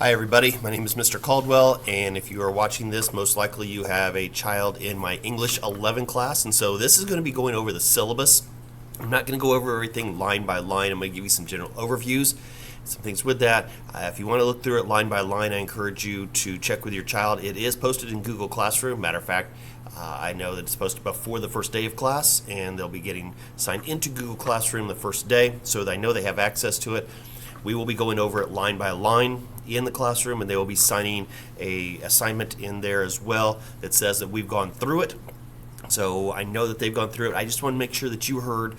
Hi everybody, my name is Mr. Caldwell, and if you are watching this, most likely you have a child in my English 11 class, and so this is going to be going over the syllabus. I'm not going to go over everything line by line. I'm going to give you some general overviews, some things with that. If you want to look through it line by line, I encourage you to check with your child. It is posted in Google Classroom. Matter of fact, I know that it's posted before the first day of class, and they'll be getting signed into Google Classroom the first day, so I know they have access to it. We will be going over it line by line in the classroom, and they will be signing a assignment in there as well that says that we've gone through it. So I know that they've gone through it. I just want to make sure that you heard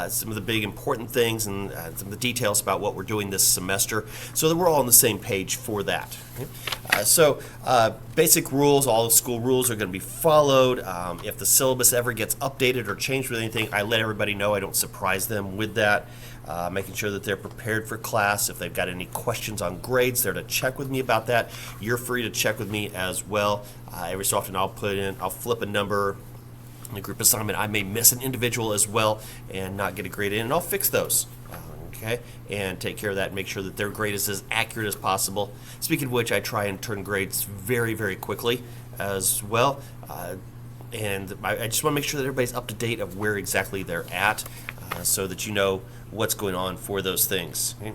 some of the big important things and some of the details about what we're doing this semester so that we're all on the same page for that. Basic rules, all the school rules are going to be followed. If the syllabus ever gets updated or changed with anything, I let everybody know. I don't surprise them with that. Making sure that they're prepared for class. If they've got any questions on grades, they're to check with me about that. You're free to check with me as well. Every so often I'll flip a number in a group assignment. I may miss an individual as well and not get a grade in, and I'll fix those. Okay, and take care of that and make sure that their grade is as accurate as possible. Speaking of which, I try and turn grades very, very quickly as well. And I just want to make sure that everybody's up to date of where exactly they're at so that you know what's going on for those things. Okay?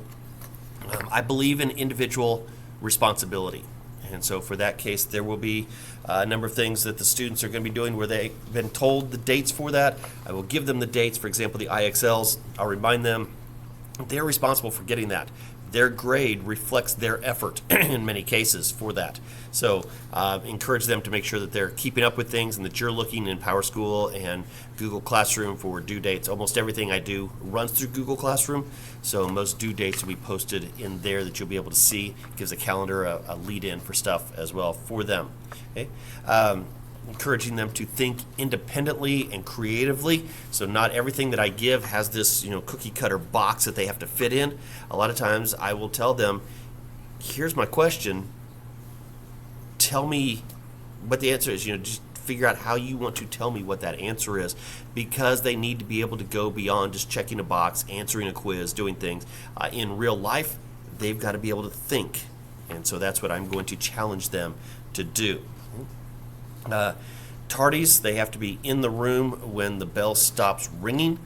I believe in individual responsibility. And so for that case, there will be a number of things that the students are going to be doing where they've been told the dates for that. I will give them the dates. For example, the IXLs, I'll remind them they're responsible for getting that. Their grade reflects their effort in many cases for that. So encourage them to make sure that they're keeping up with things and that you're looking in PowerSchool and Google Classroom for due dates. Almost everything I do runs through Google Classroom, so most due dates will be posted in there that you'll be able to see. It gives a calendar a lead-in for stuff as well for them. Okay. Encouraging them to think independently and creatively. So not everything that I give has this, cookie cutter box that they have to fit in. A lot of times I will tell them, here's my question. Tell me what the answer is. Just figure out how you want to tell me what that answer is, because they need to be able to go beyond just checking a box, answering a quiz, doing things. In real life, they've got to be able to think. And so that's what I'm going to challenge them to do. Tardies, they have to be in the room when the bell stops ringing.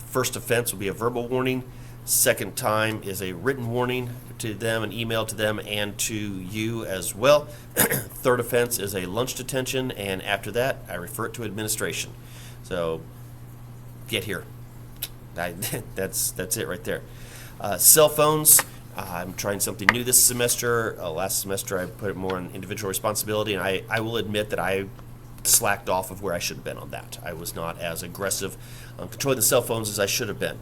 First offense will be a verbal warning. Second time is a written warning to them, an email to them and to you as well. Third offense is a lunch detention, and after that, I refer it to administration. So get here. That's it right there. Cell phones. I'm trying something new this semester. Last semester I put it more on individual responsibility, and I will admit that I slacked off of where I should have been on that. I was not as aggressive on controlling the cell phones as I should have been.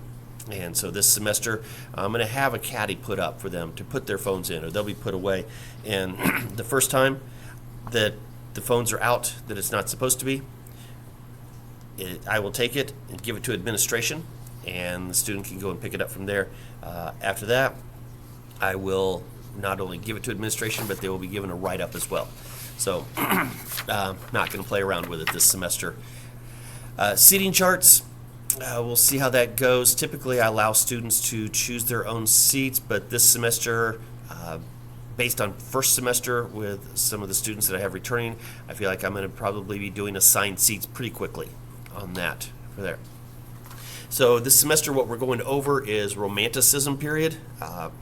And so this semester I'm going to have a caddy put up for them to put their phones in, or they'll be put away. And the first time that the phones are out that it's not supposed to be, I will take it and give it to administration, and the student can go and pick it up from there. After that, I will not only give it to administration, but they will be given a write-up as well. So not going to play around with it this semester. Seating charts, we'll see how that goes. Typically, I allow students to choose their own seats, but this semester, based on first semester with some of the students that I have returning, I feel like I'm going to probably be doing assigned seats pretty quickly on that for there. So this semester what we're going over is romanticism period.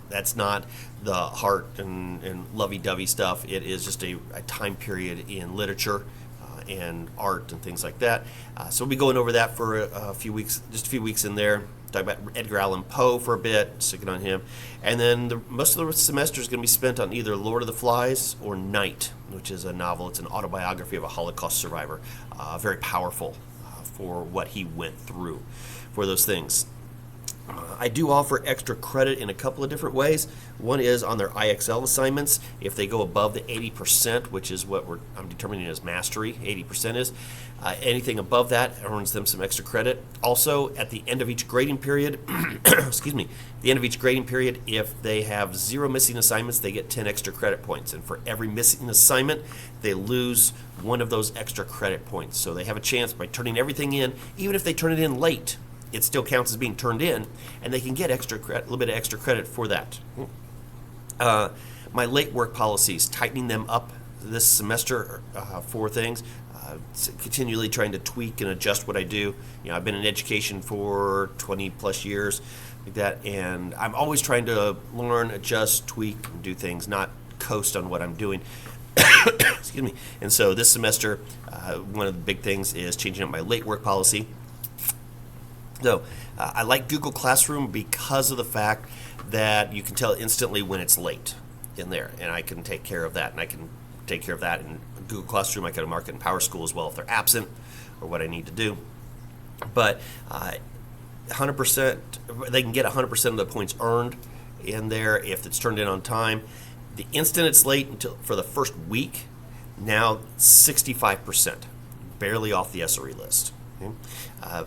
That's not the heart and lovey-dovey stuff. It is just a time period in literature and art and things like that. So we'll be going over that for a few weeks, just a few weeks in there. Talk about Edgar Allan Poe for a bit, sticking on him. And then most of the semester is going to be spent on either Lord of the Flies or Night, which is a novel. It's an autobiography of a Holocaust survivor. Very powerful for what he went through for those things. I do offer extra credit in a couple of different ways. One is on their IXL assignments. If they go above the 80%, which is what I'm determining as mastery, 80% is, anything above that earns them some extra credit. Also, at the end of each grading period, if they have 0 missing assignments, they get 10 extra credit points. And for every missing assignment, they lose one of those extra credit points. So they have a chance by turning everything in, even if they turn it in late, it still counts as being turned in, and they can get a little bit of extra credit for that. My late work policies, tightening them up this semester for things. Continually trying to tweak and adjust what I do. I've been in education for 20 plus years, like that, and I'm always trying to learn, adjust, tweak, and do things, not coast on what I'm doing. Excuse me. And so this semester, one of the big things is changing up my late work policy. So I like Google Classroom because of the fact that you can tell instantly when it's late in there, and I can take care of that, and I can take care of that in Google Classroom. I can mark it in PowerSchool as well if they're absent or what I need to do. But 100%, they can get 100% of the points earned in there if it's turned in on time. The instant it's late until for the first week, now 65%, barely off the SRE list. Okay?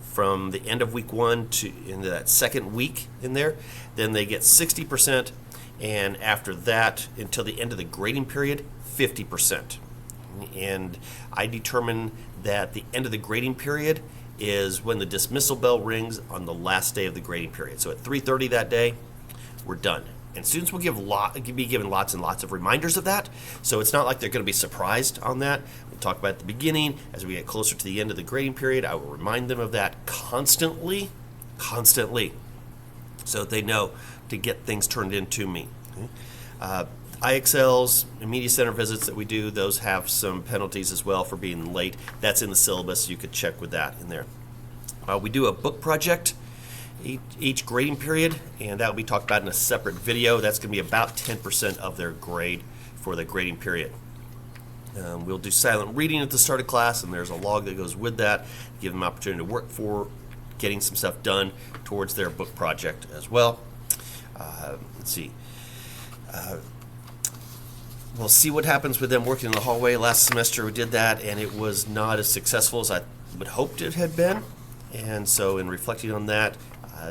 From the end of week 1 to into that second week in there, then they get 60%. And after that, until the end of the grading period, 50%. And I determine that the end of the grading period is when the dismissal bell rings on the last day of the grading period. So at 3:30 that day, we're done. And students will be given lots and lots of reminders of that. So it's not like they're going to be surprised on that. We'll talk about it at the beginning. As we get closer to the end of the grading period, I will remind them of that constantly, so that they know to get things turned in to me. Okay? IXLs and media center visits that we do, those have some penalties as well for being late. That's in the syllabus. You could check with that in there. We do a book project each grading period, and that will be talked about in a separate video. That's going to be about 10% of their grade for the grading period. We'll do silent reading at the start of class, and there's a log that goes with that. Give them an opportunity to work for getting some stuff done towards their book project as well. Let's see. We'll see what happens with them working in the hallway. Last semester we did that, and it was not as successful as I would hoped it had been. And so in reflecting on that,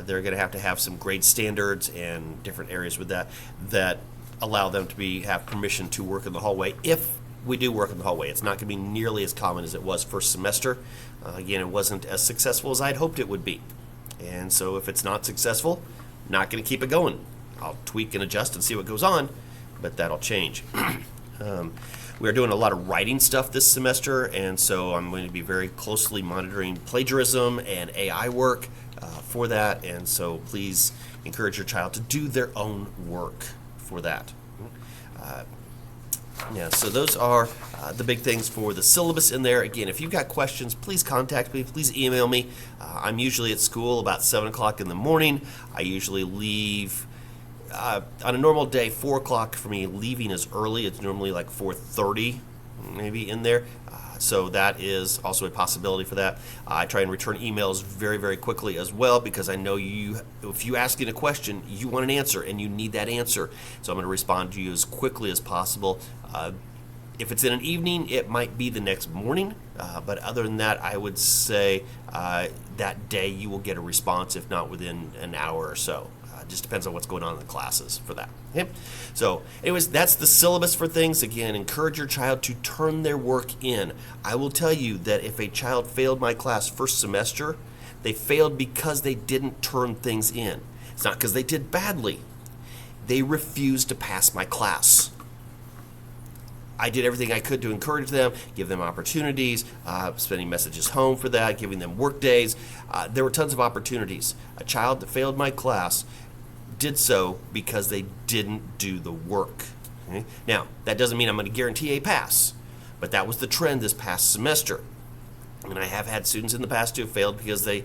they're going to have some grade standards and different areas with that allow them to have permission to work in the hallway. If we do work in the hallway, it's not going to be nearly as common as it was first semester. Again, it wasn't as successful as I'd hoped it would be. And so if it's not successful, not going to keep it going. I'll tweak and adjust and see what goes on, but that'll change. We're doing a lot of writing stuff this semester, and so I'm going to be very closely monitoring plagiarism and AI work for that, and so please encourage your child to do their own work for that. So those are the big things for the syllabus in there. Again, if you've got questions, please contact me. Please email me. I'm usually at school about 7 o'clock in the morning. I usually leave on a normal day, 4 o'clock for me. Leaving is early. It's normally like 4:30 maybe in there. So that is also a possibility for that. I try and return emails very, very quickly as well, because I know if you ask in a question, you want an answer and you need that answer. So I'm going to respond to you as quickly as possible. If it's in an evening, it might be the next morning. But other than that, I would say that day you will get a response, if not within an hour or so. Just depends on what's going on in the classes for that. Okay? So anyways, that's the syllabus for things. Again, encourage your child to turn their work in. I will tell you that if a child failed my class first semester, they failed because they didn't turn things in. It's not because they did badly. They refused to pass my class. I did everything I could to encourage them, give them opportunities, sending messages home for that, giving them work days. There were tons of opportunities. A child that failed my class did so because they didn't do the work. Okay? Now, that doesn't mean I'm going to guarantee a pass, but that was the trend this past semester. And I have had students in the past who have failed because they,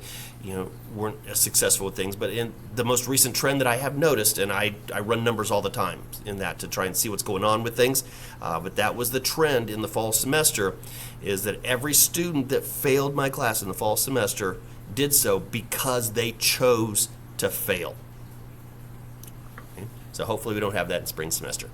weren't as successful with things. But in the most recent trend that I have noticed, and I run numbers all the time in that to try and see what's going on with things, but that was the trend in the fall semester, is that every student that failed my class in the fall semester did so because they chose to fail. Okay? So hopefully we don't have that in spring semester.